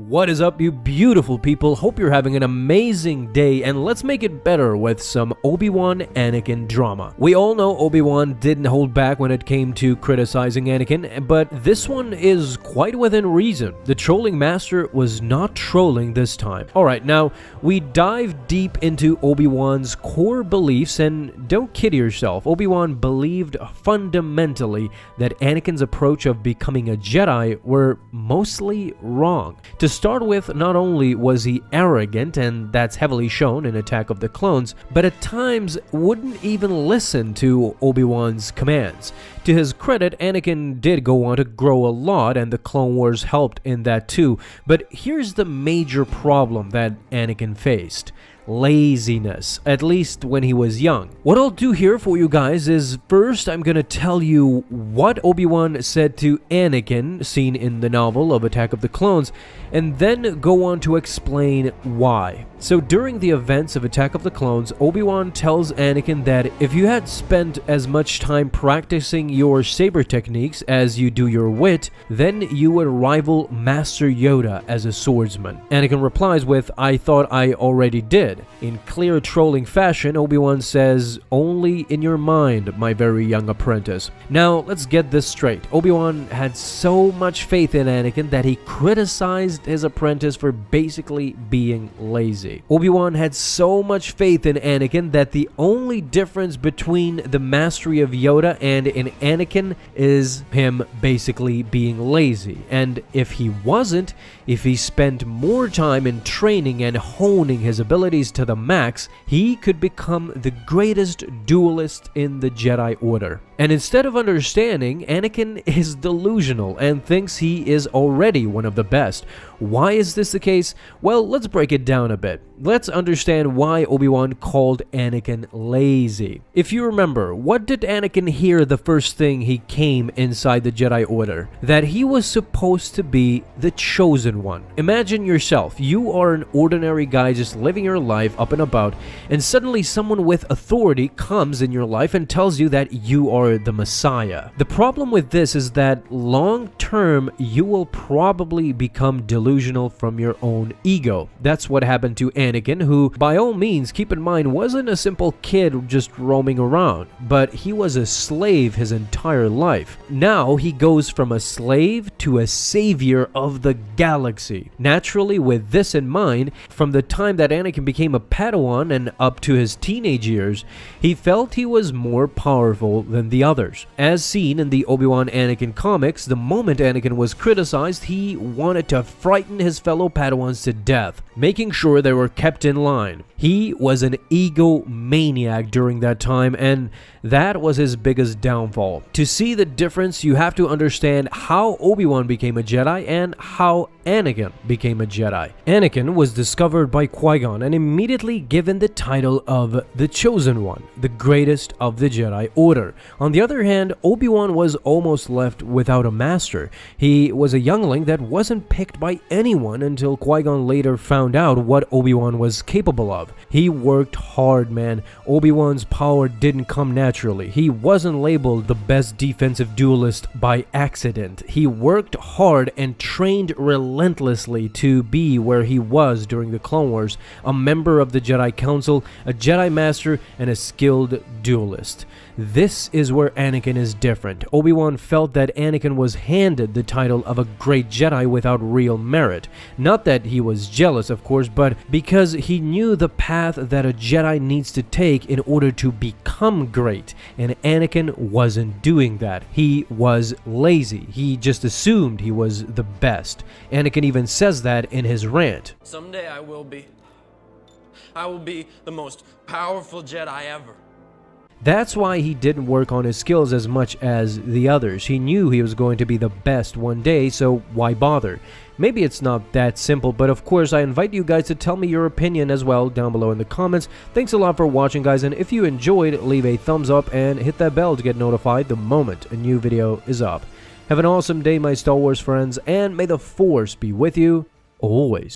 What is up, you beautiful people? Hope you're having an amazing day, and let's make it better with some Obi-Wan Anakin drama. We all know Obi-Wan didn't hold back when it came to criticizing Anakin, but this one is quite within reason. The trolling master was not trolling this time. Alright, now we dive deep into Obi-Wan's core beliefs, and don't kid yourself, Obi-Wan believed fundamentally that Anakin's approach of becoming a Jedi were mostly wrong. To start with, not only was he arrogant, and that's heavily shown in Attack of the Clones, but at times wouldn't even listen to Obi-Wan's commands. To his credit, Anakin did go on to grow a lot, and the Clone Wars helped in that too, but here's the major problem that Anakin faced. Laziness, at least when he was young. What I'll do here for you guys is first I'm gonna tell you what Obi-Wan said to Anakin, seen in the novel of Attack of the Clones, and then go on to explain why. So during the events of Attack of the Clones, Obi-Wan tells Anakin that if you had spent as much time practicing your saber techniques as you do your wit, then you would rival Master Yoda as a swordsman. Anakin replies with, "I thought I already did." In clear trolling fashion, Obi-Wan says, "Only in your mind, my very young apprentice." Now, let's get this straight. Obi-Wan had so much faith in Anakin that he criticized his apprentice for basically being lazy. Obi-Wan had so much faith in Anakin that the only difference between the mastery of Yoda and in Anakin is him basically being lazy. And if he wasn't, if he spent more time in training and honing his abilities to the max, he could become the greatest duelist in the Jedi Order. And instead of understanding, Anakin is delusional and thinks he is already one of the best. Why is this the case? Well, let's break it down a bit. Let's understand why Obi-Wan called Anakin lazy. If you remember, what did Anakin hear the first thing he came inside the Jedi Order? That he was supposed to be the chosen one. Imagine yourself, you are an ordinary guy just living your life up and about, and suddenly someone with authority comes in your life and tells you that you are the Messiah. The problem with this is that long term, you will probably become delusional from your own ego. That's what happened to Anakin, who, by all means, keep in mind, wasn't a simple kid just roaming around, but he was a slave his entire life. Now he goes from a slave to a savior of the galaxy. Naturally, with this in mind, from the time that Anakin became a Padawan and up to his teenage years, he felt he was more powerful than the others. As seen in the Obi-Wan Anakin comics, the moment Anakin was criticized, he wanted to frighten his fellow Padawans to death, making sure they were kept in line. He was an egomaniac during that time, and that was his biggest downfall. To see the difference, you have to understand how Obi-Wan became a Jedi and how Anakin became a Jedi. Anakin was discovered by Qui-Gon and immediately given the title of the Chosen One, the greatest of the Jedi Order. On the other hand, Obi-Wan was almost left without a master. He was a youngling that wasn't picked by anyone until Qui-Gon later found out what Obi-Wan was capable of. He worked hard, man. Obi-Wan's power didn't come naturally. He wasn't labeled the best defensive duelist by accident. He worked hard and trained relentlessly to be where he was during the Clone Wars, a member of the Jedi Council, a Jedi Master, and a skilled duelist. This is where Anakin is different. Obi-Wan felt that Anakin was handed the title of a great Jedi without real merit. Not that he was jealous, of course, but because he knew the path that a Jedi needs to take in order to become great, and Anakin wasn't doing that. He was lazy. He just assumed he was the best. Anakin even says that in his rant. "Someday I will be the most powerful Jedi ever." That's why he didn't work on his skills as much as the others. He knew he was going to be the best one day, so why bother? Maybe it's not that simple, but of course I invite you guys to tell me your opinion as well down below in the comments. Thanks a lot for watching, guys, and if you enjoyed, leave a thumbs up and hit that bell to get notified the moment a new video is up. Have an awesome day, my Star Wars friends, and may the Force be with you always.